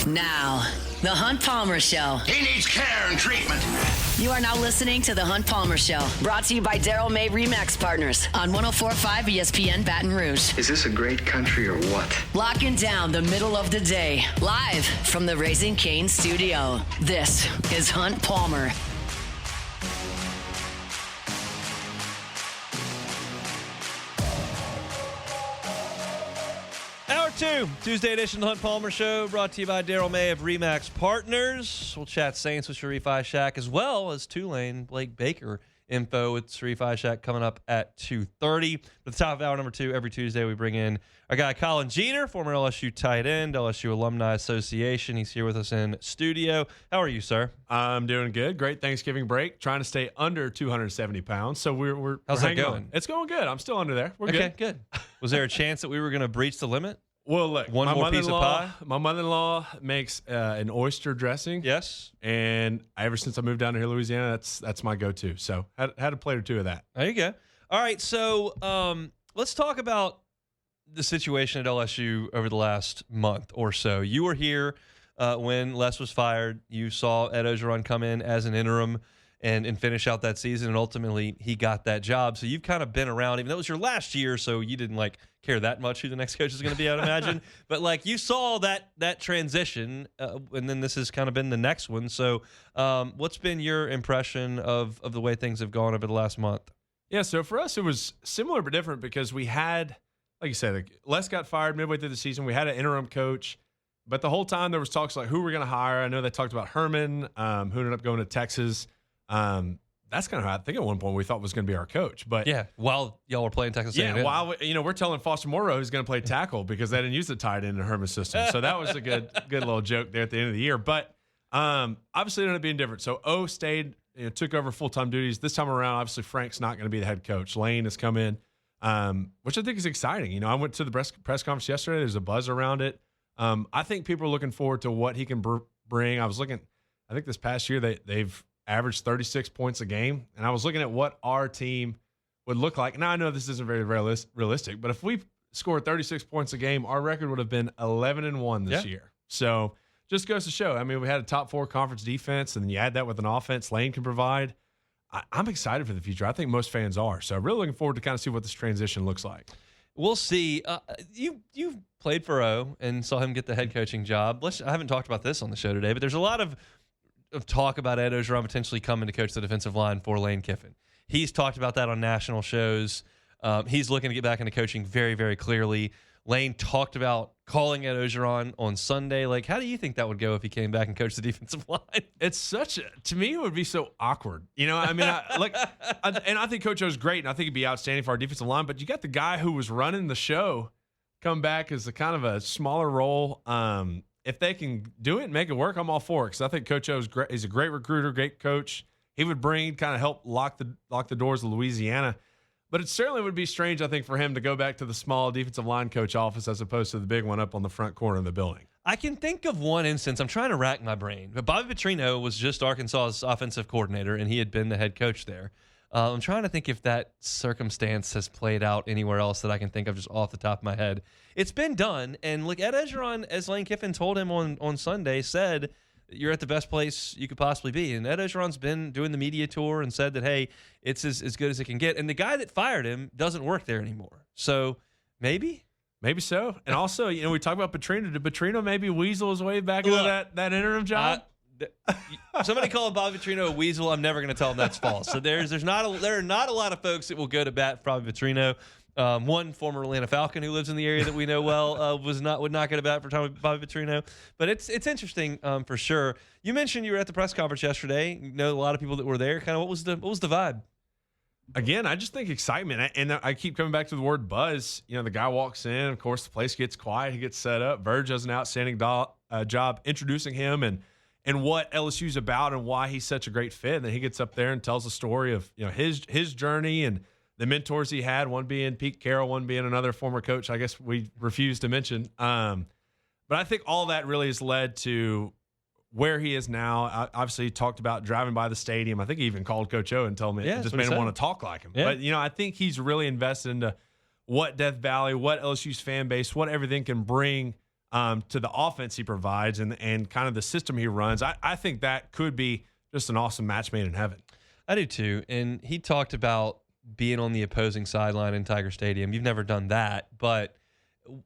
Now, The Hunt Palmer Show. He needs care and treatment. You are now listening to The Hunt Palmer Show, brought to you by Daryl May Remax Partners on 104.5 ESPN Baton Rouge. Is this a great country or what? Locking down the middle of the day, live from the Raising Cane studio. This is Hunt Palmer. Hour 2, Tuesday edition of the Hunt Palmer Show, brought to you by Daryl May of Remax Partners. We'll chat Saints with Sharief Ishaq, as well as Tulane Blake Baker info with Sharief Ishaq coming up at 2:30. At the top of hour number 2, every Tuesday we bring in our guy Colin, former LSU tight end, LSU Alumni Association. He's here with us in studio. How are you, sir? I'm doing good. Great Thanksgiving break. Trying to stay under 270 pounds. So we're How's that going? On. It's going good. I'm still under there. We're okay, good. Was there a chance that we were going to breach the limit? Well, look, one more piece of pie. My mother-in-law makes an oyster dressing. Yes. And ever since I moved down to here, Louisiana, that's my go-to. So had a plate or two of that. There you go. All right, so let's talk about the situation at LSU over the last month or so. You were here when Les was fired. You saw Ed Ogeron come in as an interim and finish out that season, and ultimately he got that job. So you've kind of been around, even though it was your last year, so you didn't care that much who the next coach is going to be, I'd imagine. But you saw that transition, and then this has kind of been the next one. So what's been your impression of the way things have gone over the last month? Yeah, so for us it was similar but different because we had, like you said, Les got fired midway through the season. We had an interim coach, but the whole time there was talks like who we're going to hire. I know they talked about Herman, who ended up going to Texas. That's kind of how I think at one point we thought was going to be our coach. But yeah, while y'all were playing Texas A&M. Yeah, while we're telling Foster Morrow who's going to play tackle because they didn't use the tight end in Herman's system. So that was a good little joke there at the end of the year. But obviously it ended up being different. So O stayed, took over full-time duties. This time around, obviously Frank's not going to be the head coach. Lane has come in, which I think is exciting. I went to the press conference yesterday. There's a buzz around it. I think people are looking forward to what he can bring. I think this past year they've averaged 36 points a game. And I was looking at what our team would look like. Now, I know this isn't very realistic, but if we scored 36 points a game, our record would have been 11-1 this year. So just goes to show. I mean, we had a top 4 conference defense, and then you add that with an offense Lane can provide. I'm excited for the future. I think most fans are. So really looking forward to kind of see what this transition looks like. We'll see. You played for O and saw him get the head coaching job. I haven't talked about this on the show today, but there's a lot of talk about Ed Ogeron potentially coming to coach the defensive line for Lane Kiffin. He's talked about that on national shows. He's looking to get back into coaching very, very clearly. Lane talked about calling Ed Ogeron on Sunday. How do you think that would go if he came back and coached the defensive line? It's to me, it would be so awkward. And I think Coach O's great, and I think he'd be outstanding for our defensive line, but you got the guy who was running the show come back as a kind of a smaller role. If they can do it and make it work, I'm all for it because I think Coach O is great. He's a great recruiter, great coach. He would help lock the doors of Louisiana. But it certainly would be strange, I think, for him to go back to the small defensive line coach office as opposed to the big one up on the front corner of the building. I can think of one instance. I'm trying to rack my brain. But Bobby Petrino was just Arkansas's offensive coordinator, and he had been the head coach there. I'm trying to think if that circumstance has played out anywhere else that I can think of just off the top of my head. It's been done, and look, Ed Ogeron, as Lane Kiffin told him on Sunday, said you're at the best place you could possibly be. And Ed Ogeron's been doing the media tour and said that, hey, it's as good as it can get. And the guy that fired him doesn't work there anymore. So maybe? Maybe so. And also, we talk about Petrino. Did Petrino maybe weasel his way back into that interim job? Somebody calling Bobby Petrino a weasel, I'm never going to tell him that's false. So there are not a lot of folks that will go to bat for Bobby Petrino. One former Atlanta Falcon who lives in the area that we know well would not go to bat for Bobby Petrino. But it's interesting for sure. You mentioned you were at the press conference yesterday. You know a lot of people that were there. Kind of what was the vibe? Again, I just think excitement, and I keep coming back to the word buzz. The guy walks in, of course, the place gets quiet, he gets set up. Verge does an outstanding job introducing him and what LSU's about and why he's such a great fit. And then he gets up there and tells the story of his journey and the mentors he had, one being Pete Carroll, one being another former coach I guess we refuse to mention. But I think all that really has led to where he is now. Obviously, he talked about driving by the stadium. I think he even called Coach O and told me it just made him want to talk like him. Yeah. But, I think he's really invested into what Death Valley, what LSU's fan base, what everything can bring to the offense he provides and kind of the system he runs. I think that could be just an awesome match made in heaven. I do too. And he talked about being on the opposing sideline in Tiger Stadium. You've never done that, but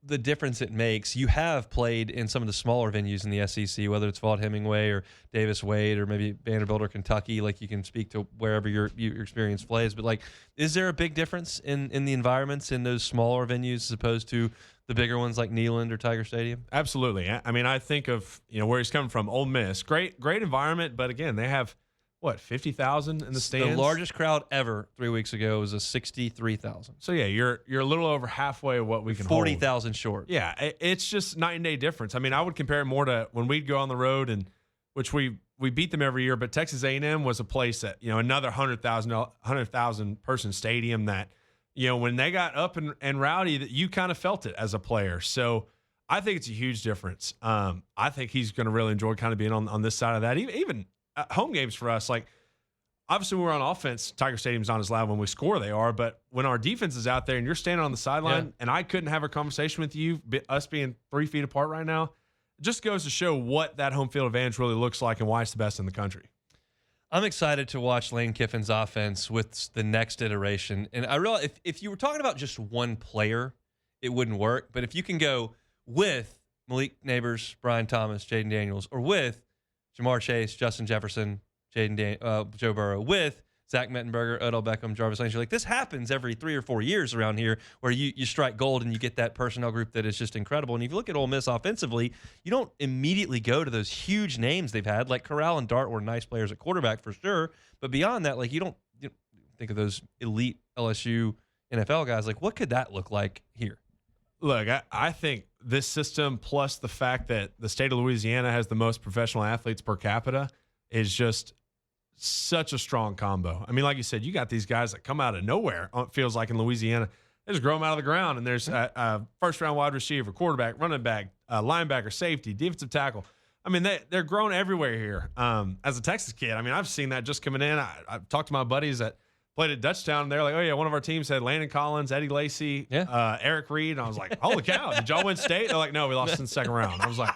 the difference it makes, you have played in some of the smaller venues in the SEC, whether it's Vaught-Hemingway or Davis Wade or maybe Vanderbilt or Kentucky. Like, you can speak to wherever your experience plays, but like, is there a big difference in the environments in those smaller venues as opposed to the bigger ones like Neyland or Tiger Stadium? Absolutely. I mean, I think of, where he's coming from, Ole Miss, great environment, but again, they have 50,000 in the stands. The largest crowd ever 3 weeks ago was a 63,000. So yeah, you're a little over halfway of what we can hold. 40,000 short. Yeah, it's just night and day difference. I mean, I would compare it more to when we'd go on the road, and which we beat them every year, but Texas A&M was a place that, another 100,000 person stadium that, when they got up and rowdy, that you kind of felt it as a player. So I think it's a huge difference. I think he's going to really enjoy kind of being on this side of that. Even home games for us, like, obviously when we're on offense, Tiger Stadium's not as loud when we score, they are, but when our defense is out there and you're standing on the sideline and I couldn't have a conversation with you, us being 3 feet apart right now, it just goes to show what that home field advantage really looks like and why it's the best in the country. I'm excited to watch Lane Kiffin's offense with the next iteration. And I realize if you were talking about just one player, it wouldn't work. But if you can go with Malik Neighbors, Brian Thomas, Jaden Daniels, or with Jamar Chase, Justin Jefferson, Joe Burrow, with Zach Mettenberger, Odell Beckham, Jarvis Landry. Like, this happens every 3 or 4 years around here where you strike gold and you get that personnel group that is just incredible. And if you look at Ole Miss offensively, you don't immediately go to those huge names they've had. Like, Corral and Dart were nice players at quarterback for sure. But beyond that, like, you don't think of those elite LSU NFL guys. Like, what could that look like here? Look, I think this system, plus the fact that the state of Louisiana has the most professional athletes per capita, is just such a strong combo. I mean, like you said, you got these guys that come out of nowhere, it feels like, in Louisiana. They just grow them out of the ground, and there's a first-round wide receiver, quarterback, running back, linebacker, safety, defensive tackle. I mean, they're grown everywhere here. As a Texas kid, I mean, I've seen that just coming in. I've talked to my buddies that played at Dutchtown, and they're like, oh, yeah, one of our teams had Landon Collins, Eddie Lacy, Eric Reed. And I was like, holy cow, did y'all win state? They're like, no, we lost in the second round. I was like,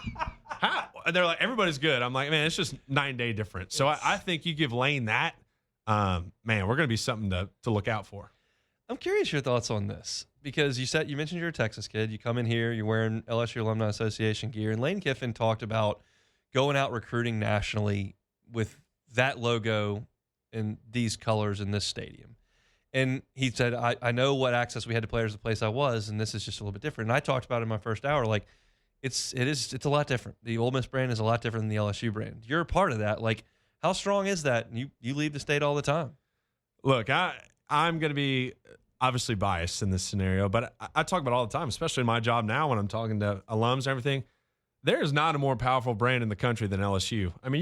how? And they're like, everybody's good. I'm like, man, it's just 9 day difference. So I think you give Lane that, man, we're going to be something to look out for. I'm curious your thoughts on this, because you mentioned you're a Texas kid. You come in here, you're wearing LSU Alumni Association gear, and Lane Kiffin talked about going out recruiting nationally with that logo in these colors in this stadium. And he said, I know what access we had to players the place I was, and this is just a little bit different. And I talked about it in my first hour, like, it's a lot different. The Ole Miss brand is a lot different than the LSU brand. You're a part of that. Like, how strong is that? And you leave the state all the time. Look, I'm going to be obviously biased in this scenario, but I talk about it all the time, especially in my job now when I'm talking to alums and everything. There is not a more powerful brand in the country than LSU. I mean,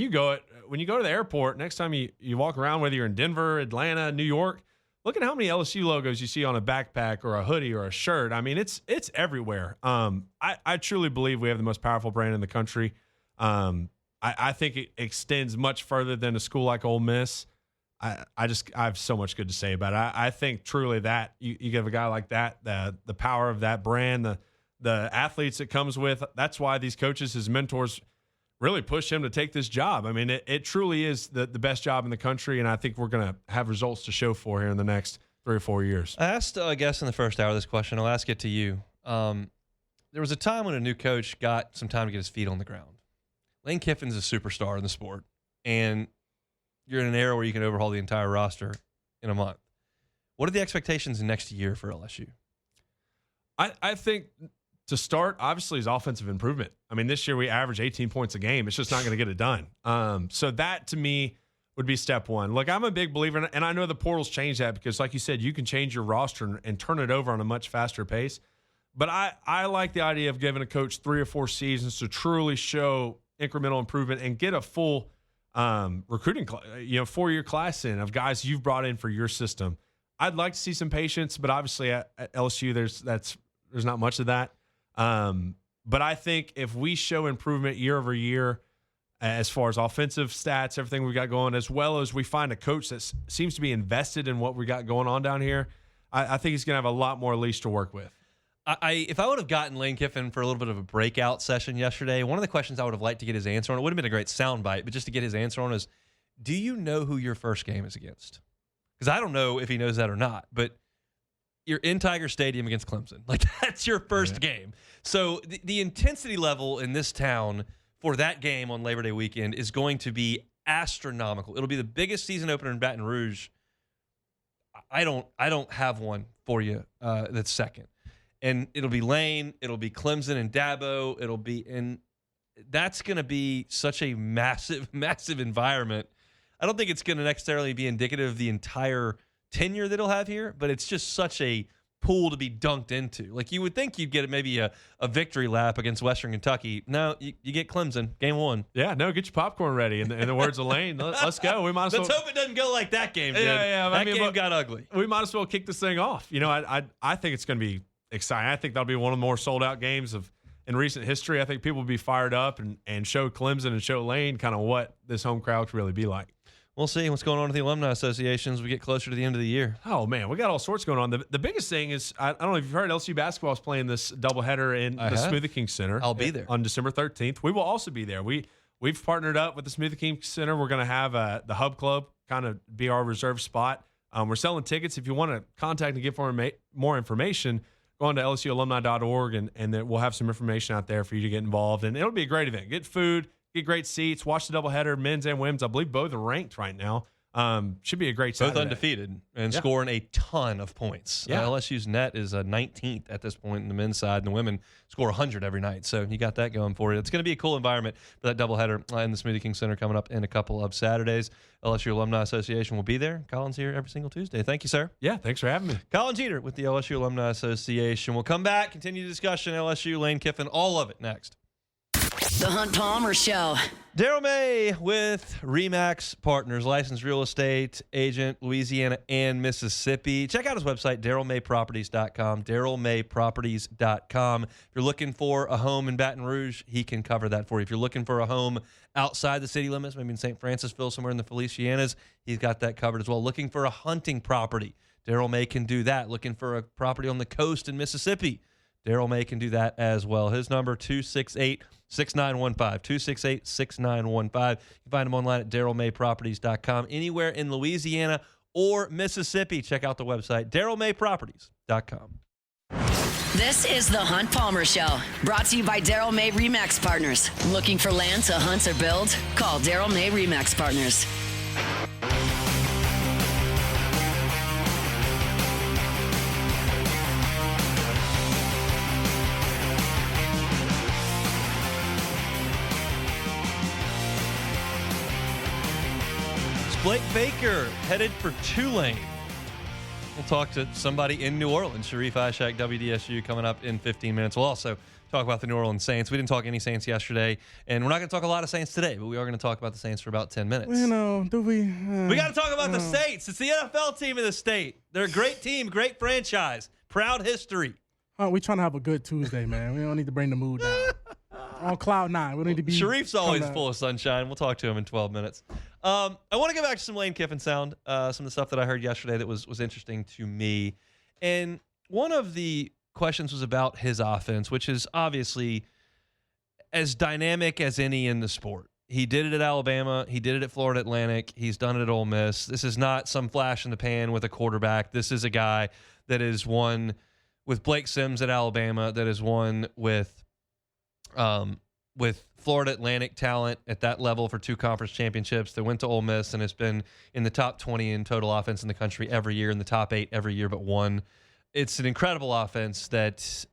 when you go to the airport, next time you walk around, whether you're in Denver, Atlanta, New York, look at how many LSU logos you see on a backpack or a hoodie or a shirt. I mean, it's everywhere. I truly believe we have the most powerful brand in the country. I think it extends much further than a school like Ole Miss. I have so much good to say about it. I think truly that you give a guy like that the power of that brand, the athletes it comes with. That's why these coaches, his mentors, really push him to take this job. I mean, it truly is the best job in the country, and I think we're going to have results to show for here in the next 3 or 4 years. I asked a guest in the first hour of this question. I'll ask it to you. There was a time when a new coach got some time to get his feet on the ground. Lane Kiffin's a superstar in the sport, and you're in an era where you can overhaul the entire roster in a month. What are the expectations next year for LSU? I think to start, obviously, is offensive improvement. I mean, this year we average 18 points a game. It's just not going to get it done. So that, to me, would be step one. Look, I'm a big believer, and I know the portal's changed that because, like you said, you can change your roster and turn it over on a much faster pace. But I like the idea of giving a coach 3 or 4 seasons to truly show incremental improvement and get a full recruiting, 4-year class in of guys you've brought in for your system. I'd like to see some patience, but obviously at LSU there's not much of that. But I think if we show improvement year over year as far as offensive stats, everything we got going, as well as we find a coach that seems to be invested in what we got going on down here, I think he's going to have a lot more leash to work with. If I would have gotten Lane Kiffin for a little bit of a breakout session yesterday, one of the questions I would have liked to get his answer on, it would have been a great soundbite, but just to get his answer on is, do you know who your first game is against? Because I don't know if he knows that or not, but you're in Tiger Stadium against Clemson. Like, that's your first game. So the intensity level in this town for that game on Labor Day weekend is going to be astronomical. It'll be the biggest season opener in Baton Rouge. I don't have one for you that's second. And it'll be Lane, it'll be Clemson and Dabo, and that's going to be such a massive, massive environment. I don't think it's going to necessarily be indicative of the entire tenure that he'll have here, but it's just such a pool to be dunked into. Like, you would think you'd get maybe a victory lap against Western Kentucky. No, you get Clemson, game one. Yeah, no, get your popcorn ready. In the words of Lane, let's go. We might as well. Let's hope it doesn't go like that game did. Yeah. That game got ugly. We might as well kick this thing off. You know, I think it's going to be exciting. I think that'll be one of the more sold-out games in recent history. I think people will be fired up and show Clemson and show Lane kind of what this home crowd could really be like. We'll see what's going on with the alumni association as we get closer to the end of the year. Oh, man, we got all sorts going on. The biggest thing is, I don't know if you've heard, LSU basketball is playing this doubleheader in the Smoothie King Center. I'll be there. On December 13th. We will also be there. We've partnered up with the Smoothie King Center. We're going to have the Hub Club kind of be our reserve spot. We're selling tickets. If you want to contact and get more information, go on to lsualumni.org, and then we'll have some information out there for you to get involved. And it'll be a great event. Get food, get great seats, watch the doubleheader, men's and women's. I believe both are ranked right now. Should be a great Saturday. Both undefeated and scoring a ton of points. Yeah. LSU's net is 19th at this point in the men's side, and the women score 100 every night. So you got that going for you. It's going to be a cool environment for that doubleheader in the Smoothie King Center coming up in a couple of Saturdays. LSU Alumni Association will be there. Colin's here every single Tuesday. Thank you, sir. Yeah, thanks for having me. Colin Jeter with the LSU Alumni Association. We'll come back, continue the discussion, LSU, Lane Kiffin, all of it next. The Hunt Palmer Show. Daryl May with RE/MAX Partners, licensed real estate agent, Louisiana and Mississippi. Check out his website, darylmayproperties.com, darylmayproperties.com. If you're looking for a home in Baton Rouge, he can cover that for you. If you're looking for a home outside the city limits, maybe in St. Francisville, somewhere in the Felicianas, he's got that covered as well. Looking for a hunting property, Daryl May can do that. Looking for a property on the coast in Mississippi, Daryl May can do that as well. His number, 268-6915, 268-6915. You can find him online at darylmayproperties.com. Anywhere in Louisiana or Mississippi, check out the website, darylmayproperties.com. This is the Hunt Palmer Show, brought to you by Daryl May RE/MAX Partners. Looking for land to hunt or build? Call Daryl May RE/MAX Partners. Blake Baker headed for Tulane. We'll talk to somebody in New Orleans. Sharief, Ishaq, WDSU coming up in 15 minutes. We'll also talk about the New Orleans Saints. We didn't talk any Saints yesterday, and we're not going to talk a lot of Saints today, but we are going to talk about the Saints for about 10 minutes. You know, do we? We got to talk about the Saints. It's the NFL team of the state. They're a great team, great franchise, proud history. We trying to have a good Tuesday, man. We don't need to bring the mood down. On cloud nine. We don't need to be. Sharief's always full of sunshine. We'll talk to him in 12 minutes. I want to get back to some Lane Kiffin sound, some of the stuff that I heard yesterday that was interesting to me. And one of the questions was about his offense, which is obviously as dynamic as any in the sport. He did it at Alabama. He did it at Florida Atlantic. He's done it at Ole Miss. This is not some flash in the pan with a quarterback. This is a guy that is won with Blake Sims at Alabama, that is won with Florida Atlantic talent at that level for 2 conference championships, that went to Ole Miss and has been in the top 20 in total offense in the country every year, in the top 8 every year but one. It's an incredible offense that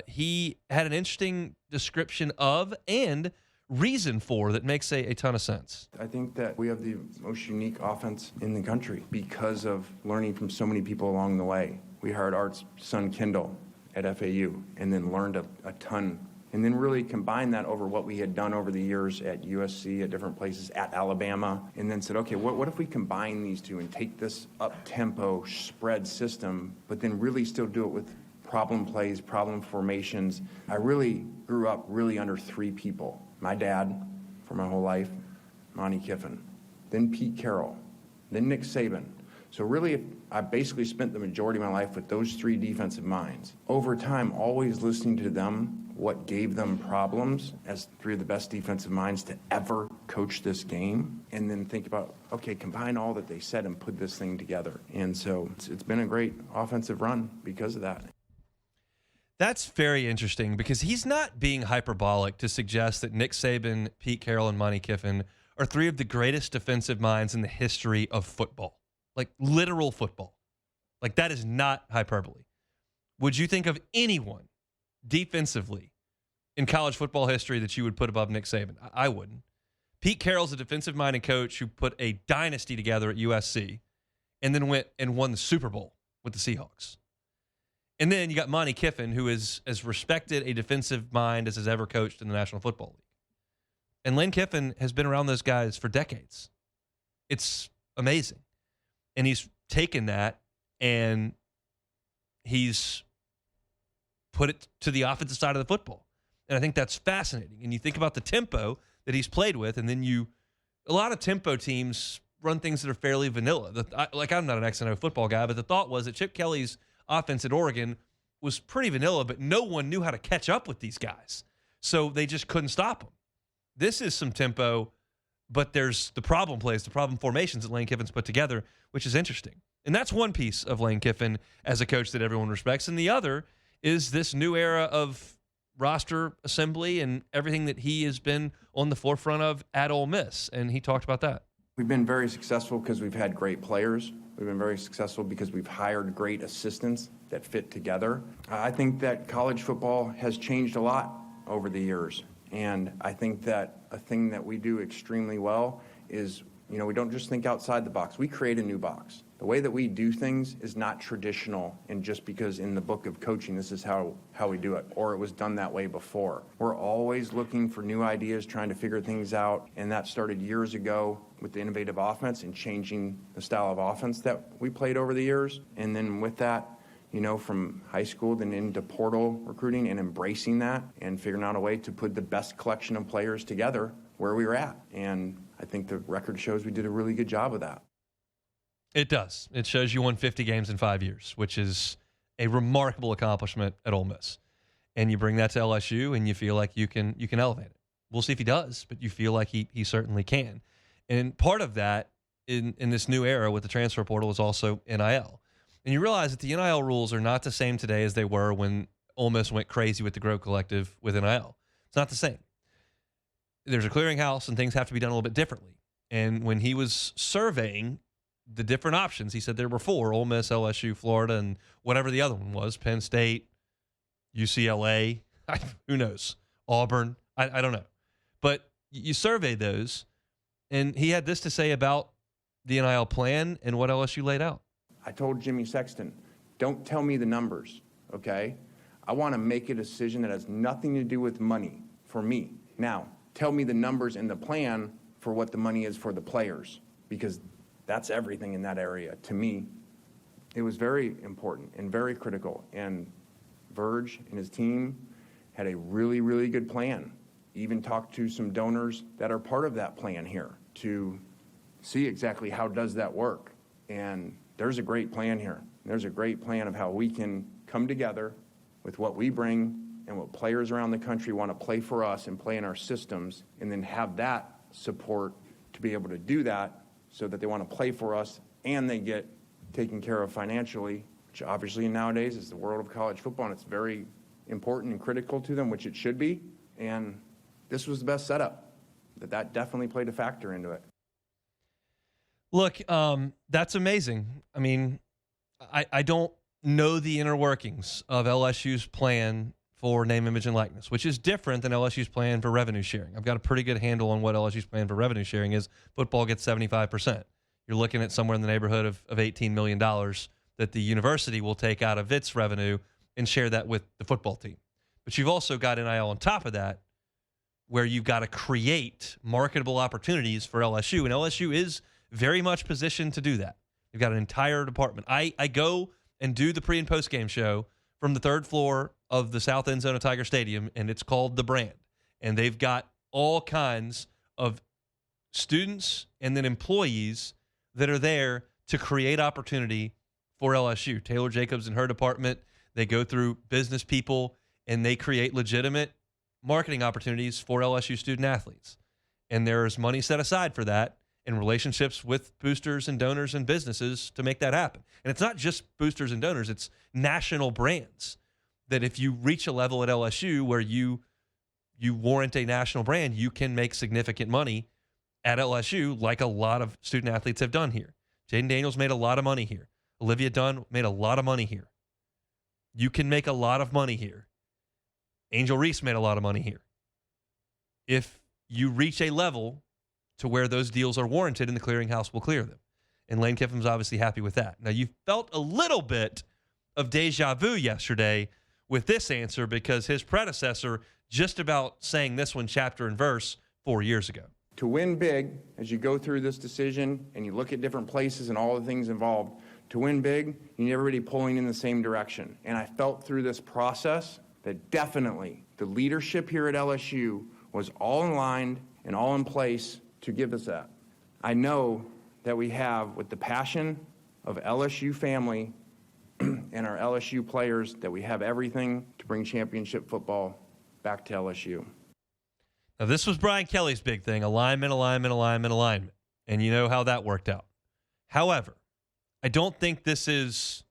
he had an interesting description of and reason for that makes a ton of sense. I think that we have the most unique offense in the country because of learning from so many people along the way. We hired Art's son Kendall at FAU and then learned a ton, and then really combined that over what we had done over the years at USC, at different places, at Alabama, and then said, okay, what if we combine these two and take this up-tempo spread system, but then really still do it with problem plays, problem formations. I really grew up really under 3 people. My dad, for my whole life, Monty Kiffin, then Pete Carroll, then Nick Saban. So really, I basically spent the majority of my life with those 3 defensive minds. Over time, always listening to them, what gave them problems as 3 of the best defensive minds to ever coach this game, and then think about, okay, combine all that they said and put this thing together. And so it's been a great offensive run because of that. That's very interesting because he's not being hyperbolic to suggest that Nick Saban, Pete Carroll, and Monty Kiffin are 3 of the greatest defensive minds in the history of football. Like literal football. Like that is not hyperbole. Would you think of anyone defensively in college football history that you would put above Nick Saban? I wouldn't. Pete Carroll's a defensive minded coach who put a dynasty together at USC and then went and won the Super Bowl with the Seahawks. And then you got Monty Kiffin, who is as respected a defensive mind as has ever coached in the National Football League. And Lane Kiffin has been around those guys for decades. It's amazing. And he's taken that and he's put it to the offensive side of the football. And I think that's fascinating. And you think about the tempo that he's played with, and then a lot of tempo teams run things that are fairly vanilla. I'm not an X and O football guy, but the thought was that Chip Kelly's offense at Oregon was pretty vanilla, but no one knew how to catch up with these guys. So they just couldn't stop them. This is some tempo, but there's the problem plays, the problem formations that Lane Kiffin's put together, which is interesting. And that's one piece of Lane Kiffin as a coach that everyone respects. And the other is this new era of roster assembly and everything that he has been on the forefront of at Ole Miss. And he talked about that. We've been very successful because we've had great players. We've been very successful because we've hired great assistants that fit together. I think that college football has changed a lot over the years. And I think that a thing that we do extremely well is, we don't just think outside the box. We create a new box. The way that we do things is not traditional, and just because in the book of coaching, this is how we do it, or it was done that way before. We're always looking for new ideas, trying to figure things out, and that started years ago with the innovative offense and changing the style of offense that we played over the years. And then with that, from high school then into portal recruiting and embracing that and figuring out a way to put the best collection of players together where we were at. And I think the record shows we did a really good job of that. It does. It shows you won 50 games in 5 years, which is a remarkable accomplishment at Ole Miss. And you bring that to LSU and you feel like you can elevate it. We'll see if he does, but you feel like he certainly can. And part of that in this new era with the transfer portal is also NIL. And you realize that the NIL rules are not the same today as they were when Ole Miss went crazy with the Grow Collective with NIL. It's not the same. There's a clearinghouse and things have to be done a little bit differently. And when he was surveying the different options, he said there were 4, Ole Miss, LSU, Florida, and whatever the other one was, Penn State, UCLA, who knows, Auburn, I don't know. But you surveyed those, and he had this to say about the NIL plan and what LSU laid out. I told Jimmy Sexton, don't tell me the numbers, okay? I want to make a decision that has nothing to do with money for me. Now, tell me the numbers and the plan for what the money is for the players, because that's everything in that area. To me, it was very important and very critical. And Verge and his team had a really, really good plan. Even talked to some donors that are part of that plan here to see exactly how does that work. And there's a great plan here. There's a great plan of how we can come together with what we bring and what players around the country want to play for us and play in our systems, and then have that support to be able to do that so that they want to play for us and they get taken care of financially, which obviously nowadays is the world of college football, and it's very important and critical to them, which it should be. And this was the best setup. That definitely played a factor into it. Look, that's amazing. I mean, I don't know the inner workings of LSU's plan for name, image, and likeness, which is different than LSU's plan for revenue sharing. I've got a pretty good handle on what LSU's plan for revenue sharing is. Football gets 75%. You're looking at somewhere in the neighborhood of $18 million that the university will take out of its revenue and share that with the football team. But you've also got NIL on top of that, where you've got to create marketable opportunities for LSU, and LSU is very much positioned to do that. You've got an entire department. I go and do the pre- and post-game show from the 3rd floor of the south end zone of Tiger Stadium, and it's called The Brand. And they've got all kinds of students and then employees that are there to create opportunity for LSU. Taylor Jacobs and her department, they go through business people and they create legitimate marketing opportunities for LSU student athletes. And there's money set aside for that and relationships with boosters and donors and businesses to make that happen. And it's not just boosters and donors, it's national brands that if you reach a level at LSU where you warrant a national brand, you can make significant money at LSU like a lot of student athletes have done here. Jaden Daniels made a lot of money here. Olivia Dunn made a lot of money here. You can make a lot of money here. Angel Reese made a lot of money here. If you reach a level to where those deals are warranted and the clearinghouse will clear them. And Lane Kiffin's obviously happy with that. Now, you felt a little bit of deja vu yesterday with this answer because his predecessor just about saying this one chapter and verse 4 years ago. To win big, as you go through this decision and you look at different places and all the things involved, to win big, you need everybody pulling in the same direction. And I felt through this process that definitely the leadership here at LSU was all in line and all in place to give us that. I know that we have, with the passion of LSU family and our LSU players, that we have everything to bring championship football back to LSU. Now, this was Brian Kelly's big thing, alignment. And you know how that worked out. However, I don't think this is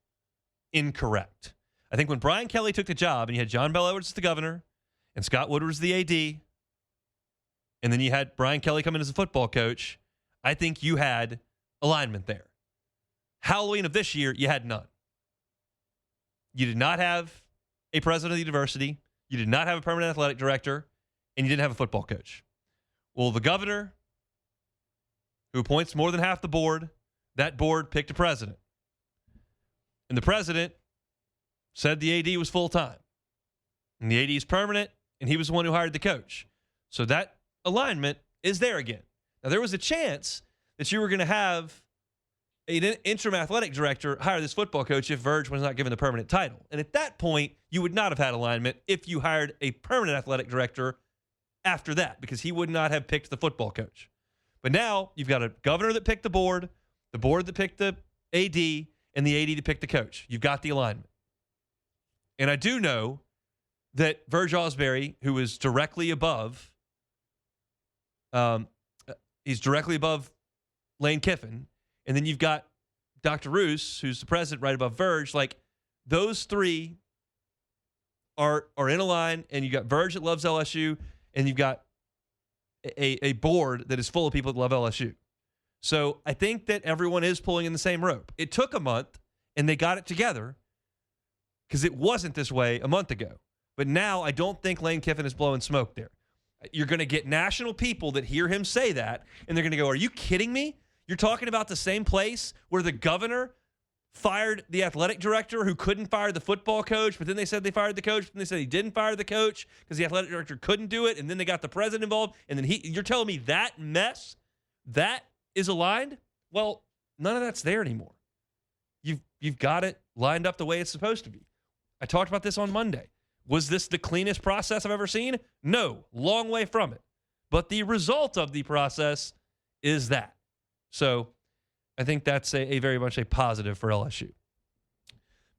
incorrect. I think when Brian Kelly took the job and you had John Bell Edwards as the governor and Scott Woodward as the AD, and then you had Brian Kelly come in as a football coach, I think you had alignment there. Halloween of this year, you had none. You did not have a president of the university. You did not have a permanent athletic director. And you didn't have a football coach. Well, the governor, who appoints more than half the board, that board picked a president. And the president said the AD was full-time. And the AD is permanent, and he was the one who hired the coach. So that alignment is there again. Now, there was a chance that you were going to have an interim athletic director hire this football coach if Verge was not given the permanent title. And at that point, you would not have had alignment if you hired a permanent athletic director after that, because he would not have picked the football coach. But now you've got a governor that picked the board that picked the AD, and the AD to pick the coach. You've got the alignment. And I do know that Verge Osbury, who is directly above, he's directly above Lane Kiffin, and then you've got Dr. Roos, who's the president right above Verge. Like, those three are in a line, and you got Verge that loves LSU, and you've got a board that is full of people that love LSU. So I think that everyone is pulling in the same rope. It took a month, and they got it together because it wasn't this way a month ago. But now I don't think Lane Kiffin is blowing smoke there. You're going to get national people that hear him say that, and they're going to go, are you kidding me? You're talking about the same place where the governor fired the athletic director who couldn't fire the football coach, but then they said they fired the coach, but then they said he didn't fire the coach because the athletic director couldn't do it, and then they got the president involved, and then you're telling me that mess, that is aligned? Well, none of that's there anymore. You've got it lined up the way it's supposed to be. I talked about this on Monday. Was this the cleanest process I've ever seen? No, long way from it. But the result of the process is that. So I think that's a very much a positive for LSU.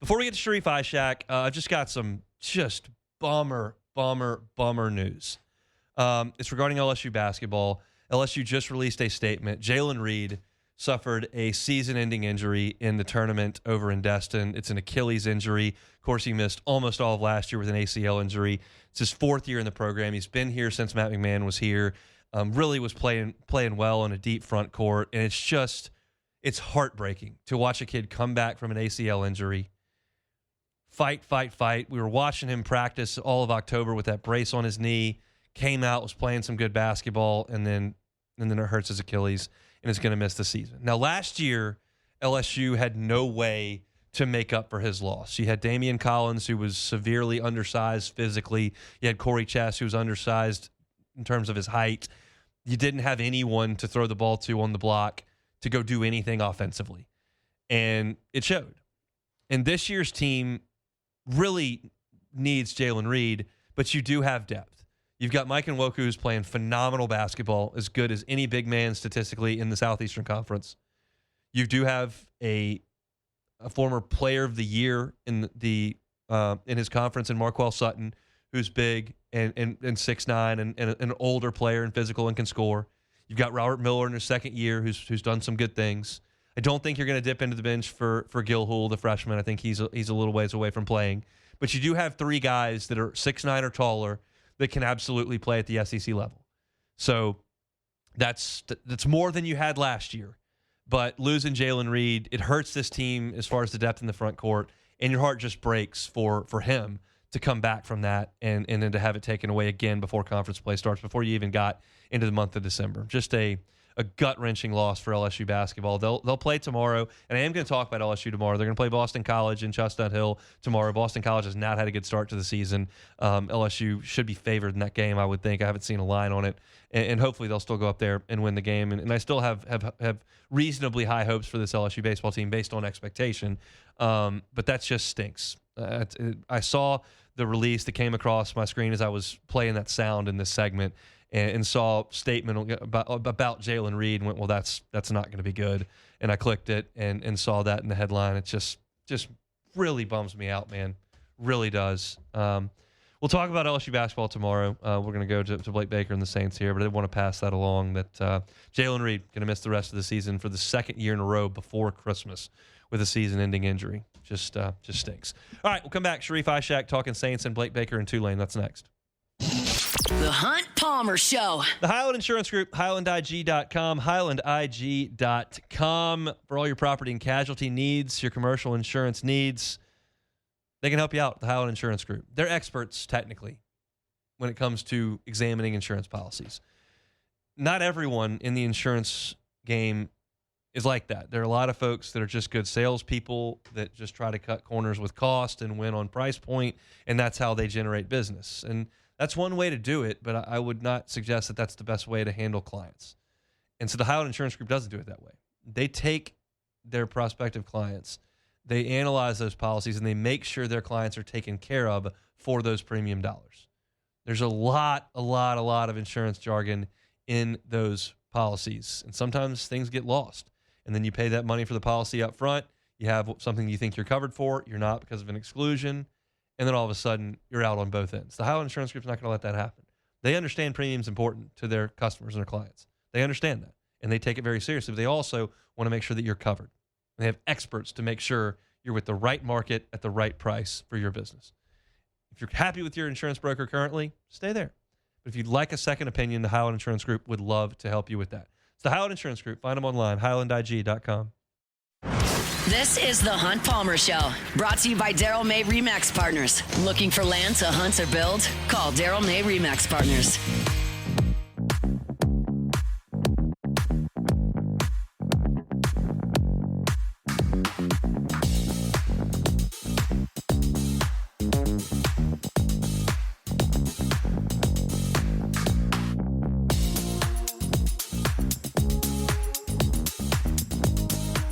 Before we get to Sharief Ishaq, I've just got some just bummer news. It's regarding LSU basketball. LSU just released a statement. Jalen Reed suffered a season-ending injury in the tournament over in Destin. It's an Achilles injury. Of course, he missed almost all of last year with an ACL injury. It's his fourth year in the program. He's been here since Matt McMahon was here. Really was playing well on a deep front court, and it's heartbreaking to watch a kid come back from an ACL injury, fight. We were watching him practice all of October with that brace on his knee, came out, was playing some good basketball, and then it hurts his Achilles, and is going to miss the season. Now, last year, LSU had no way to make up for his loss. You had Damian Collins, who was severely undersized physically. You had Corey Chess, who was undersized in terms of his height. You didn't have anyone to throw the ball to on the block to go do anything offensively. And it showed. And this year's team really needs Jalen Reed, but you do have depth. You've got Mike Nwoku, who's playing phenomenal basketball, as good as any big man statistically in the Southeastern Conference. You do have a former player of the year in his conference in Marquell Sutton, who's big and 6'9", and an older player and physical and can score. You've got Robert Miller in his second year, who's done some good things. I don't think you're going to dip into the bench for Gilhool, the freshman. I think he's a little ways away from playing. But you do have 3 guys that are 6'9" or taller that can absolutely play at the SEC level. So that's more than you had last year. But losing Jalen Reed, it hurts this team as far as the depth in the front court, and your heart just breaks for him to come back from that and then to have it taken away again before conference play starts, before you even got into the month of December. Just a gut-wrenching loss for LSU basketball. They'll play tomorrow, and I am going to talk about LSU tomorrow. They're going to play Boston College in Chestnut Hill tomorrow. Boston College has not had a good start to the season. LSU should be favored in that game, I would think. I haven't seen a line on it, and hopefully they'll still go up there and win the game. And I still have reasonably high hopes for this LSU baseball team based on expectation, but that just stinks. I saw the release that came across my screen as I was playing that sound in this segment, and saw a statement about Jalen Reed and went, well, that's not going to be good. And I clicked it and saw that in the headline. It just really bums me out, man. Really does. We'll talk about LSU basketball tomorrow. We're going to go to Blake Baker and the Saints here, but I want to pass that along that Jalen Reed going to miss the rest of the season for the second year in a row before Christmas with a season-ending injury. Just stinks. All right, we'll come back. Sharief, Ishaq talking Saints and Blake Baker and Tulane. That's next. The Hunt Palmer Show. The Highland Insurance Group, HighlandIG.com, HighlandIG.com for all your property and casualty needs, your commercial insurance needs. They can help you out, the Highland Insurance Group. They're experts, technically, when it comes to examining insurance policies. Not everyone in the insurance game is like that. There are a lot of folks that are just good salespeople that just try to cut corners with cost and win on price point, and that's how they generate business. And that's one way to do it, but I would not suggest that that's the best way to handle clients. And so the Highland Insurance Group doesn't do it that way. They take their prospective clients, they analyze those policies, and they make sure their clients are taken care of for those premium dollars. There's a lot of insurance jargon in those policies, and sometimes things get lost. And then you pay that money for the policy up front. You have something you think you're covered for. You're not because of an exclusion. And then all of a sudden, you're out on both ends. The Highland Insurance Group is not going to let that happen. They understand premium's important to their customers and their clients. They understand that, and they take it very seriously. But they also want to make sure that you're covered. And they have experts to make sure you're with the right market at the right price for your business. If you're happy with your insurance broker currently, stay there. But if you'd like a second opinion, the Highland Insurance Group would love to help you with that. It's the Highland Insurance Group. Find them online, HighlandIG.com. This is the Hunt Palmer Show, brought to you by Daryl May Remax Partners. Looking for land to hunt or build? Call Daryl May Remax Partners.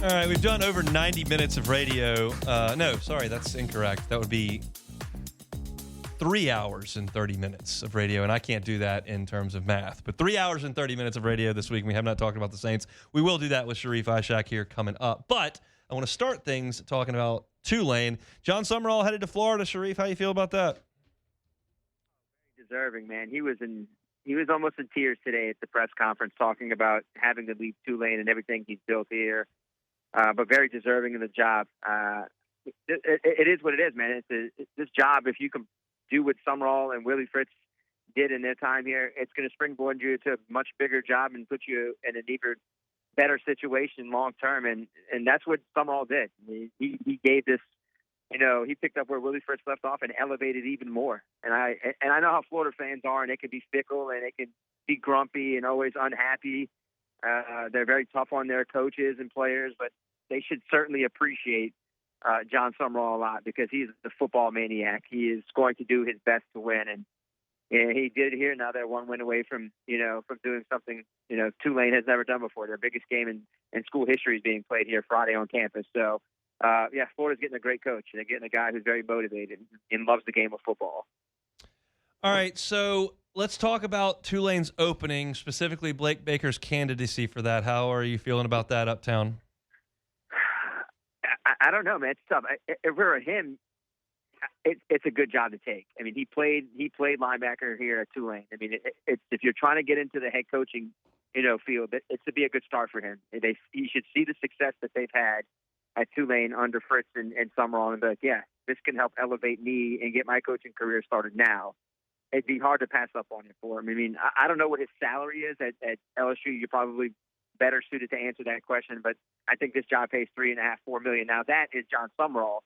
All right, we've done over 90 minutes of radio. No, sorry, that's incorrect. That would be 3 hours and 30 minutes of radio, and I can't do that in terms of math. But 3 hours and 30 minutes of radio this week. We have not talked about the Saints. We will do that with Sharief Ishaq here coming up. But I want to start things talking about Tulane. John Summerall headed to Florida. Sharief, how you feel about that? Deserving, man. He was almost in tears today at the press conference talking about having to leave Tulane and everything he's built here. But very deserving of the job. It is what it is, man. It's this job, if you can do what Summerall and Willie Fritz did in their time here, it's going to springboard you to a much bigger job and put you in an even better situation long term. And that's what Summerall did. He gave this, he picked up where Willie Fritz left off and elevated even more. And I know how Florida fans are, and they can be fickle and they can be grumpy and always unhappy. They're very tough on their coaches and players, but they should certainly appreciate John Summerall a lot because he's the football maniac. He is going to do his best to win, and he did it here. Now they're one win away from doing something Tulane has never done before. Their biggest game in school history is being played here Friday on campus. So Florida's getting a great coach. They're getting a guy who's very motivated and loves the game of football. All right, so let's talk about Tulane's opening, specifically Blake Baker's candidacy for that. How are you feeling about that uptown? I don't know, man. It's tough. If we're him, it's a good job to take. I mean, he played linebacker here at Tulane. I mean, it's if you're trying to get into the head coaching, field, it's to be a good start for him. He should see the success that they've had at Tulane under Fritz and Summerall and be like, yeah, this can help elevate me and get my coaching career started now. It'd be hard to pass up on it for him. I mean, I don't know what his salary is at LSU. You're probably better suited to answer that question, but I think this job pays $3.5–4 million. Now that is John Summerall's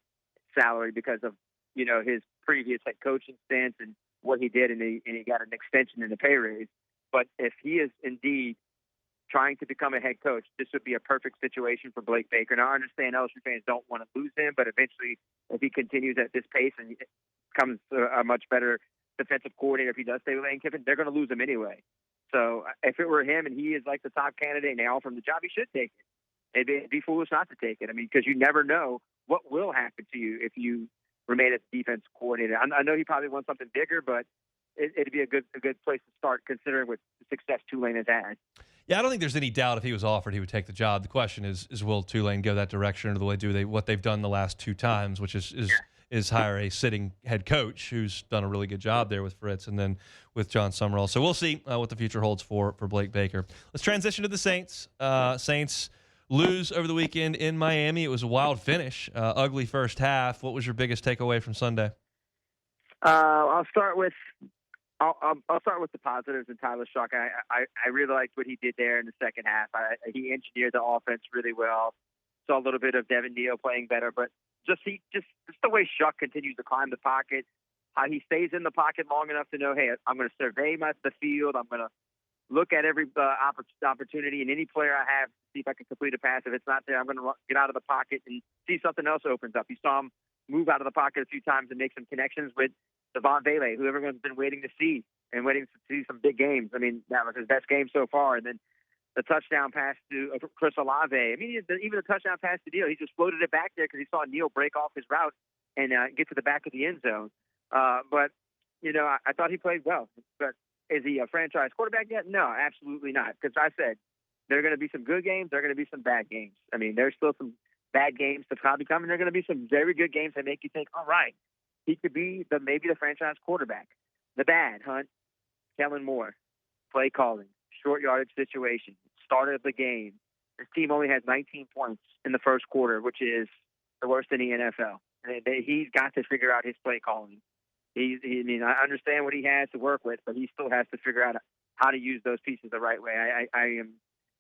salary because of his previous head coaching stints and what he did, and he got an extension in the pay raise. But if he is indeed trying to become a head coach, this would be a perfect situation for Blake Baker. Now, I understand LSU fans don't want to lose him, but eventually, if he continues at this pace and becomes a much better defensive coordinator, if he does stay with Lane Kiffin, they're going to lose him anyway. So if it were him and he is like the top candidate and they offer him the job, he should take it. It'd be foolish not to take it. I mean, because you never know what will happen to you if you remain as defense coordinator. I know he probably wants something bigger, but it'd be a good place to start considering what success Tulane has had. Yeah, I don't think there's any doubt if he was offered, he would take the job. The question is will Tulane go that direction, or the way what they've done the last two times, which is hire a sitting head coach who's done a really good job there with Fritz and then with John Summerall. So we'll see what the future holds for Blake Baker. Let's transition to the Saints. Saints lose over the weekend in Miami. It was a wild finish, ugly first half. What was your biggest takeaway from Sunday? I'll start with the positives in Tyler Ishaq. I really liked what he did there in the second half. He engineered the offense really well. Saw a little bit of Devin Neal playing better, but just the way Ishaq continues to climb the pocket, how he stays in the pocket long enough to know, hey, I'm going to survey the field. I'm going to look at every opportunity and any player I have, see if I can complete a pass. If it's not there, I'm going to get out of the pocket and see something else opens up. You saw him move out of the pocket a few times and make some connections with Devon Bailey, who everyone's been waiting to see and waiting to see some big games. I mean, that was his best game so far. And then the touchdown pass to Chris Olave. I mean, even the touchdown pass to Neal, he just floated it back there because he saw Neal break off his route and get to the back of the end zone. But I thought he played well. But is he a franchise quarterback yet? No, absolutely not. Because I said there are going to be some good games. There are going to be some bad games. I mean, there's still some bad games to probably come, and there are going to be some very good games that make you think, all right, he could be maybe the franchise quarterback. The bad, Hunt, Kellen Moore, play calling, short yardage situation, start of the game. This team only has 19 points in the first quarter, which is the worst in the NFL. He's got to figure out his play calling. I understand what he has to work with, but he still has to figure out how to use those pieces the right way. I am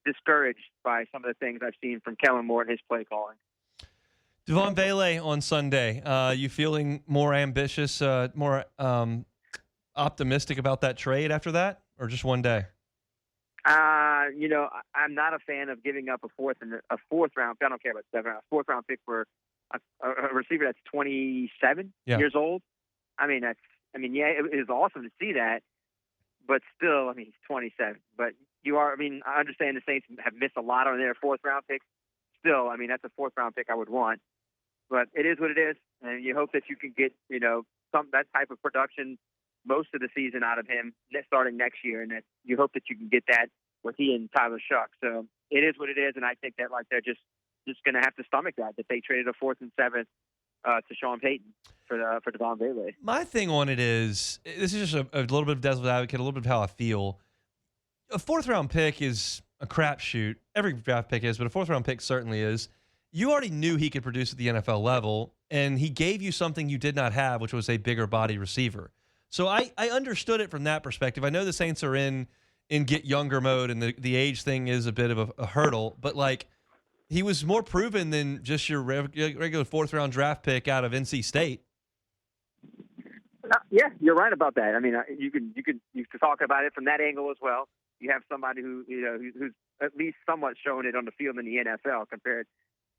discouraged by some of the things I've seen from Kellen Moore and his play calling. Devon Bailey on Sunday. You feeling more ambitious, more optimistic about that trade after that, or just one day? I'm not a fan of giving up a fourth round. I don't care about 7 round. Fourth round pick for a receiver that's 27 years old. It is awesome to see that, but still, he's 27. But I understand the Saints have missed a lot on their fourth round picks. Still, that's a fourth round pick I would want. But it is what it is, and you hope that you can get, that type of production most of the season out of him starting next year, and that you hope that you can get that with he and Tyler Ishaq. So it is what it is, and I think that they're just going to have to stomach that they traded a 4th and 7th to Sean Payton for Devon Bailey. My thing on it is, this is just a little bit of devil's advocate, a little bit of how I feel. A 4th round pick is a crapshoot. Every draft pick is, but a 4th round pick certainly is. You already knew he could produce at the NFL level, and he gave you something you did not have, which was a bigger body receiver. So I understood it from that perspective. I know the Saints are in get younger mode, and the age thing is a bit of a hurdle, but he was more proven than just your regular 4th round draft pick out of NC State. Yeah, you're right about that. You can talk about it from that angle as well. You have somebody who's at least somewhat showing it on the field in the NFL compared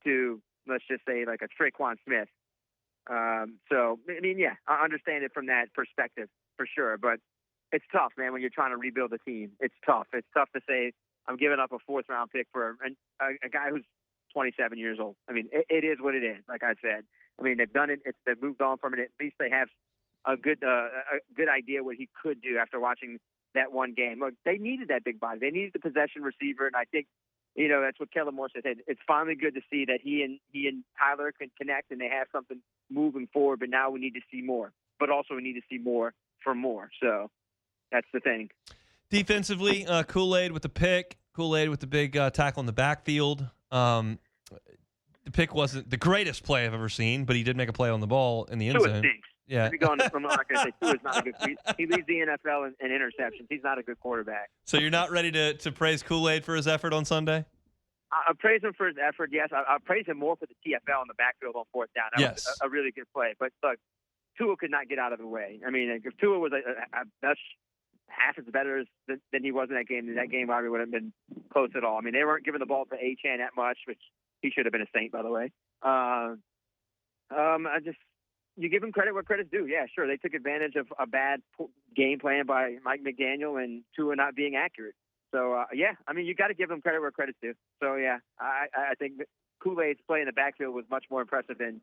to, let's just say, like a Traquan Smith. I understand it from that perspective for sure, but it's tough, man, when you're trying to rebuild a team. It's tough. It's tough to say I'm giving up a 4th round pick for a guy who's 27 years old. It is what it is, like I said. They've done it. They've moved on from it. At least they have a good idea what he could do after watching that one game. Look, they needed that big body. They needed the possession receiver, and I think that's what Kellen Moore said. It's finally good to see that he and Tyler can connect and they have something moving forward. But now we need to see more. But also we need to see more for more. So that's the thing. Defensively, Kool-Aid with the pick. Kool-Aid with the big tackle in the backfield. The pick wasn't the greatest play I've ever seen, but he did make a play on the ball in the end zone. Stinks. Yeah. I'm not going to say Tua's not a good. He leads the NFL in interceptions. He's not a good quarterback. So you're not ready to praise Kool-Aid for his effort on Sunday? I praise him for his effort. Yes, I praise him more for the TFL in the backfield on fourth down. That was a really good play. But look, Tua could not get out of the way. I mean, if Tua was that's half as better than he was in that game probably would have been close at all. I mean, they weren't giving the ball to Achane that much, which he should have been a Saint, by the way. You give him credit where credit's due. Yeah, sure. They took advantage of a bad game plan by Mike McDaniel and Tua not being accurate. So, you got to give him credit where credit's due. So, yeah, I think Kool-Aid's play in the backfield was much more impressive than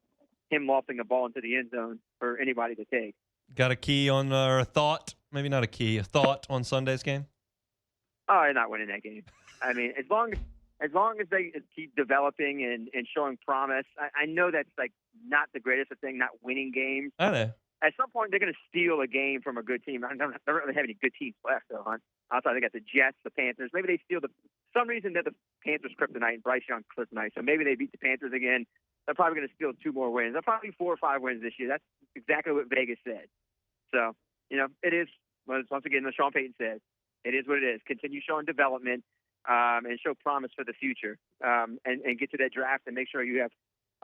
him lofting a ball into the end zone for anybody to take. Got a key on or a thought? Maybe not a key, a thought on Sunday's game? Oh, they're not winning that game. I mean, as long as they keep developing and showing promise, I know that's like not the greatest of thing, not winning games. I know. At some point, they're going to steal a game from a good team. I don't really have any good teams left, though, hon. Outside, they got the Jets, the Panthers. Maybe they steal some reason that the Panthers kryptonite and Bryce Young kryptonite. So maybe they beat the Panthers again. They're probably going to steal 2 more wins. They'll probably 4 or 5 wins this year. That's exactly what Vegas said. So, it is, once again, what Sean Payton said. It is what it is. Continue showing development and show promise for the future and get to that draft and make sure you have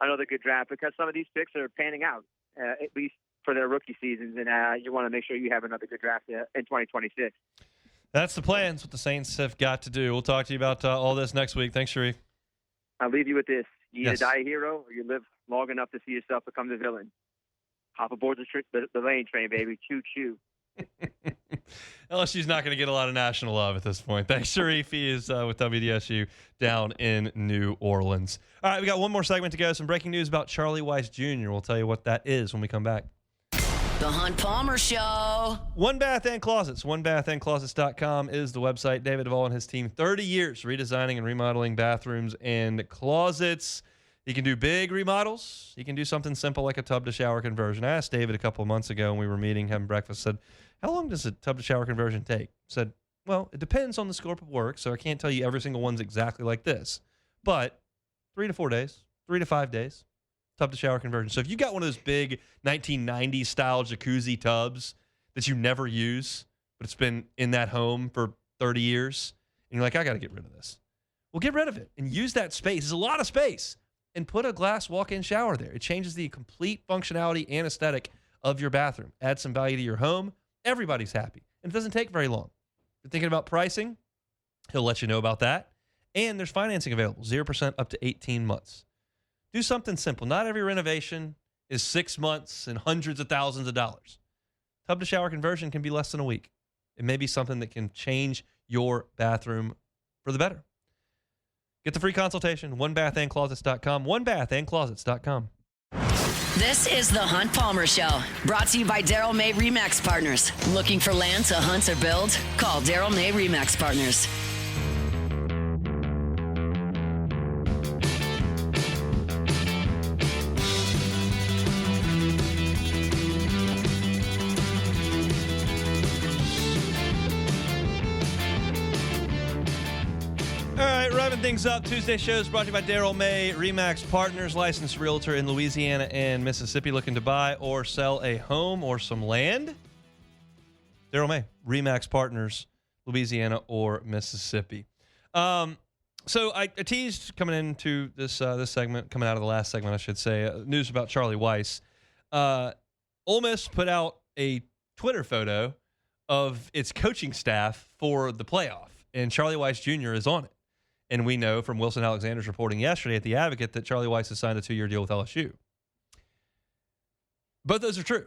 another good draft because some of these picks are panning out, at least for their rookie seasons, and you want to make sure you have another good draft in 2026. That's the plan. That's what the Saints have got to do. We'll talk to you about all this next week. Thanks, Sharief. I'll leave you with this. You either die a hero or you live long enough to see yourself become the villain. Hop aboard the lane train, baby. Choo-choo. LSU's not going to get a lot of national love at this point. Thanks, Sharief. He is with WDSU down in New Orleans. All right, we got one more segment to go. Some breaking news about Charlie Weiss Jr. We'll tell you what that is when we come back. The Hunt Palmer Show. One Bath and Closets. OneBathAndClosets.com is the website. David Duvall and his team, 30 years redesigning and remodeling bathrooms and closets. He can do big remodels. He can do something simple like a tub-to-shower conversion. I asked David a couple of months ago when we were meeting, having breakfast, said, how long does a tub-to-shower conversion take? Said, well, it depends on the scope of work, so I can't tell you every single one's exactly like this. But 3 to 4 days, 3 to 5 days, tub-to-shower conversion. So if you got one of those big 1990s style jacuzzi tubs that you never use, but it's been in that home for 30 years, and you're like, I got to get rid of this. Well, get rid of it and use that space. It's a lot of space. And put a glass walk-in shower there. It changes the complete functionality and aesthetic of your bathroom. Add some value to your home. Everybody's happy. And it doesn't take very long. If you're thinking about pricing, he'll let you know about that. And there's financing available, 0% up to 18 months. Do something simple. Not every renovation is 6 months and hundreds of thousands of dollars. Tub-to-shower conversion can be less than a week. It may be something that can change your bathroom for the better. Get the free consultation, OneBathAndClosets.com, OneBathAndClosets.com. This is the Hunt Palmer Show, brought to you by Daryl May Remax Partners. Looking for land to hunt or build? Call Daryl May Remax Partners. Wrapping things up, Tuesday shows brought to you by Daryl May, Remax Partners, licensed realtor in Louisiana and Mississippi, looking to buy or sell a home or some land. Daryl May, Remax Partners, Louisiana or Mississippi. So I teased coming into this segment, coming out of the last segment, I should say, news about Charlie Weiss. Ole Miss put out a Twitter photo of its coaching staff for the playoff, and Charlie Weiss Jr. is on it. And we know from Wilson Alexander's reporting yesterday at The Advocate that Charlie Weiss has signed a 2-year deal with LSU. Both those are true.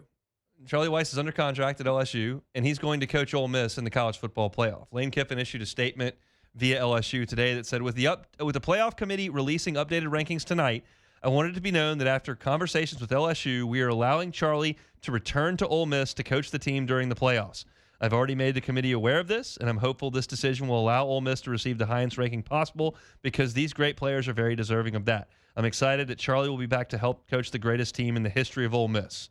Charlie Weiss is under contract at LSU, and he's going to coach Ole Miss in the college football playoff. Lane Kiffin issued a statement via LSU today that said, with the playoff committee releasing updated rankings tonight, I wanted it to be known that after conversations with LSU, we are allowing Charlie to return to Ole Miss to coach the team during the playoffs. I've already made the committee aware of this, and I'm hopeful this decision will allow Ole Miss to receive the highest ranking possible because these great players are very deserving of that. I'm excited that Charlie will be back to help coach the greatest team in the history of Ole Miss.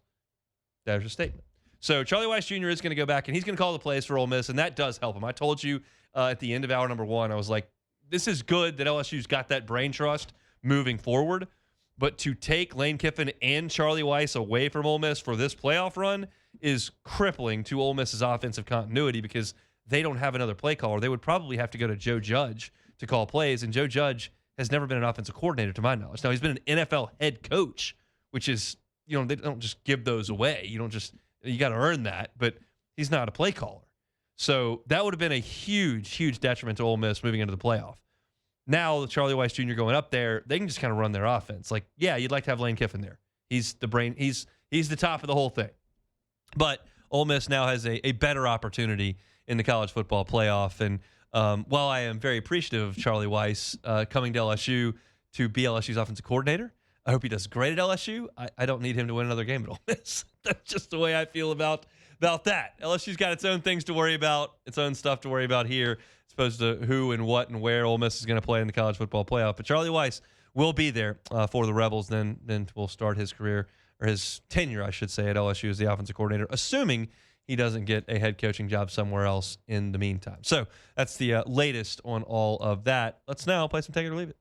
There's a statement. So Charlie Weiss Jr. is going to go back, and he's going to call the plays for Ole Miss, and that does help him. I told you at the end of hour number 1, I was like, this is good that LSU's got that brain trust moving forward, but to take Lane Kiffin and Charlie Weiss away from Ole Miss for this playoff run is crippling to Ole Miss's offensive continuity because they don't have another play caller. They would probably have to go to Joe Judge to call plays, and Joe Judge has never been an offensive coordinator to my knowledge. Now, he's been an NFL head coach, which is, they don't just give those away. You got to earn that, but he's not a play caller. So that would have been a huge, huge detriment to Ole Miss moving into the playoff. Now, Charlie Weiss Jr. going up there, they can just kind of run their offense. Like, yeah, you'd like to have Lane Kiffin there. He's the brain. He's the top of the whole thing. But Ole Miss now has a better opportunity in the college football playoff. And while I am very appreciative of Charlie Weiss coming to LSU to be LSU's offensive coordinator, I hope he does great at LSU. I don't need him to win another game at Ole Miss. That's just the way I feel about that. LSU's got its own things to worry about, its own stuff to worry about here, as opposed to who and what and where Ole Miss is going to play in the college football playoff. But Charlie Weiss will be there for the Rebels. Then will start his career, or his tenure, I should say, at LSU as the offensive coordinator, assuming he doesn't get a head coaching job somewhere else in the meantime. So that's the latest on all of that. Let's now play some Take It or Leave It.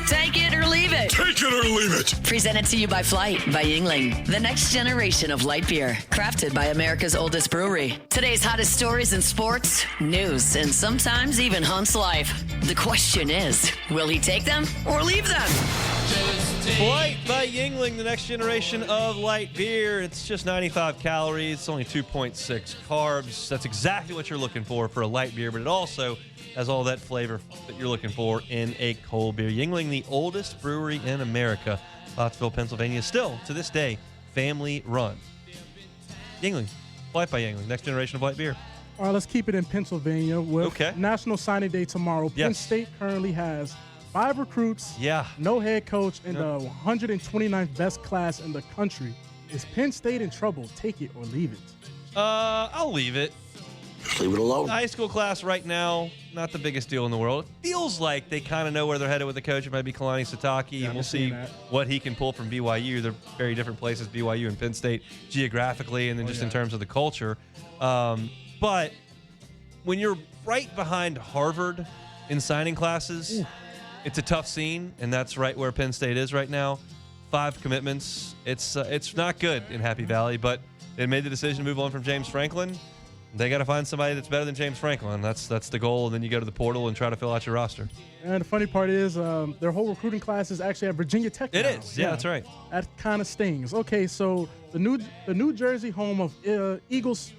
Take it or leave it. Take it or leave it. Presented to you by Flight by Yingling, the next generation of light beer, crafted by America's oldest brewery. Today's hottest stories in sports, news, and sometimes even Hunt's life. The question is, will he take them or leave them? Flight by Yingling, the next generation of light beer. It's just 95 calories. It's only 2.6 carbs. That's exactly what you're looking for a light beer, but it also has all that flavor that you're looking for in a cold beer. Yingling, the oldest brewery in America, Pottsville, Pennsylvania, still to this day family run. Yingling, Flight by Yingling, next generation of light beer. All right, let's keep it in Pennsylvania with Okay. National Signing Day tomorrow. Penn Yes. State currently has 5 recruits, Yeah. no head coach, and the 129th best class in the country. Is Penn State in trouble? Take it or leave it. I'll leave it. Just leave it alone. High school class right now, not the biggest deal in the world. It feels like they kind of know where they're headed with the coach. It might be Kalani Sitake, and we'll see what he can pull from BYU. They're very different places, BYU and Penn State, geographically, and then in terms of the culture. But when you're right behind Harvard in signing classes, it's a tough scene, and that's right where Penn State is right now. 5 commitments. It's not good in Happy Valley, but they made the decision to move on from James Franklin. They got to find somebody that's better than James Franklin. That's the goal, and then you go to the portal and try to fill out your roster. And the funny part is their whole recruiting class is actually at Virginia Tech now. It is. Yeah, that's right. That kind of stings. Okay, so the New Jersey home of Eagles,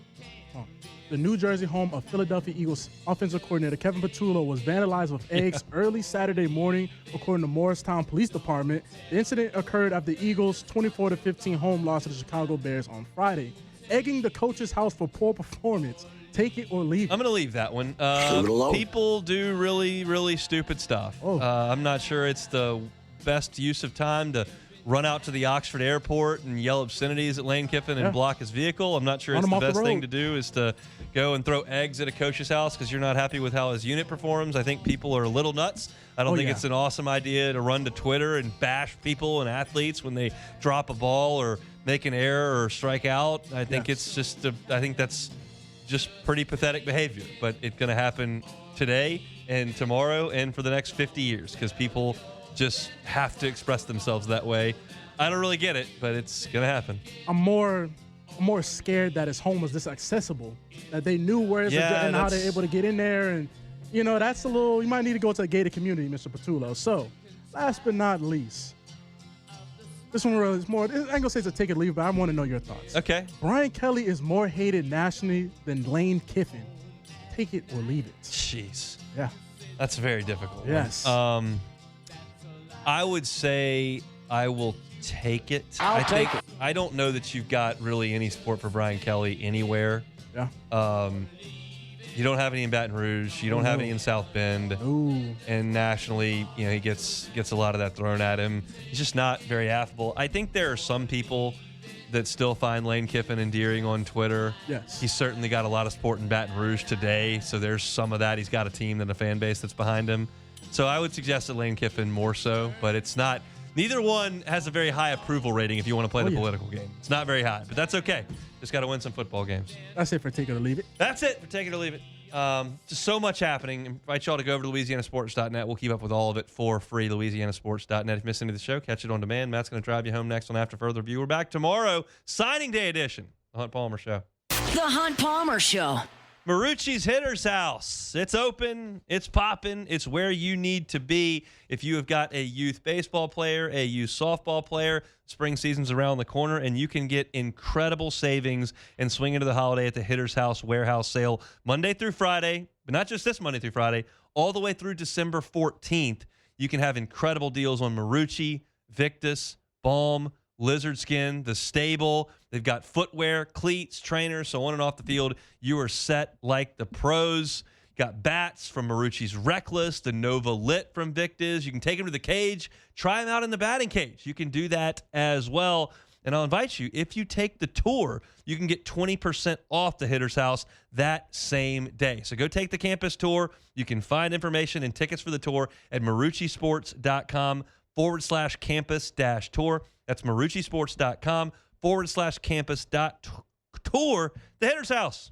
the New Jersey home of Philadelphia Eagles offensive coordinator Kevin Patullo was vandalized with eggs early Saturday morning, according to Morristown Police Department. The incident occurred after the Eagles' 24-15 home loss to the Chicago Bears on Friday. Egging the coach's house for poor performance. Take it or leave it. I'm going to leave that one. Leave it alone. People do really, really stupid stuff. I'm not sure it's the best use of time to run out to the Oxford airport and yell obscenities at Lane Kiffin and block his vehicle. I'm not sure it's the best thing to do is to go and throw eggs at a coach's house because you're not happy with how his unit performs. I think people are a little nuts. I don't think it's an awesome idea to run to Twitter and bash people and athletes when they drop a ball or make an error or strike out. I think it's just I think that's just pretty pathetic behavior, but it's going to happen today and tomorrow and for the next 50 years because people just have to express themselves that way. I don't really get it, but it's going to happen. I'm more scared that his home was this accessible, that they knew where it's and how they're able to get in there. And, that's a little, you might need to go to a gated community, Mr. Patullo. So, last but not least, this one really is more, I ain't going to say it's a take it or leave it, but I want to know your thoughts. Okay. Brian Kelly is more hated nationally than Lane Kiffin. Take it or leave it. Jeez. Yeah. That's very difficult. Yes. I would say I will take it. I'll take it. I don't know that you've got really any support for Brian Kelly anywhere. Yeah. You don't have any in Baton Rouge. You don't have any in South Bend. Ooh. And nationally, he gets a lot of that thrown at him. He's just not very affable. I think there are some people that still find Lane Kiffin endearing on Twitter. Yes. He's certainly got a lot of support in Baton Rouge today, so there's some of that. He's got a team and a fan base that's behind him. So I would suggest that Lane Kiffin more so, but it's not. Neither one has a very high approval rating if you want to play the political game. It's not very high, but that's okay. Just got to win some football games. That's it for Take It or Leave It. That's it for Take It or Leave It. Just so much happening. I invite y'all to go over to LouisianaSports.net. We'll keep up with all of it for free. LouisianaSports.net. If you missed any of the show, catch it on demand. Matt's going to drive you home next on After Further Review. We're back tomorrow, signing day edition. The Hunt Palmer Show. The Hunt Palmer Show. Marucci's Hitter's House. It's open. It's popping. It's where you need to be. If you have got a youth baseball player, a youth softball player, spring season's around the corner, and you can get incredible savings and swing into the holiday at the Hitter's House warehouse sale Monday through Friday, but not just this Monday through Friday, all the way through December 14th. You can have incredible deals on Marucci, Victus, Balm, Lizard Skin, the stable. They've got footwear, cleats, trainers, so on and off the field. You are set like the pros. Got bats from Marucci's Reckless, the Nova Lit from Victus. You can take them to the cage, try them out in the batting cage. You can do that as well. And I'll invite you, if you take the tour, you can get 20% off the Hitter's House that same day. So go take the campus tour. You can find information and tickets for the tour at maruccisports.com/campus-tour. That's maruccisports.com/campus.tour. The Hitter's House.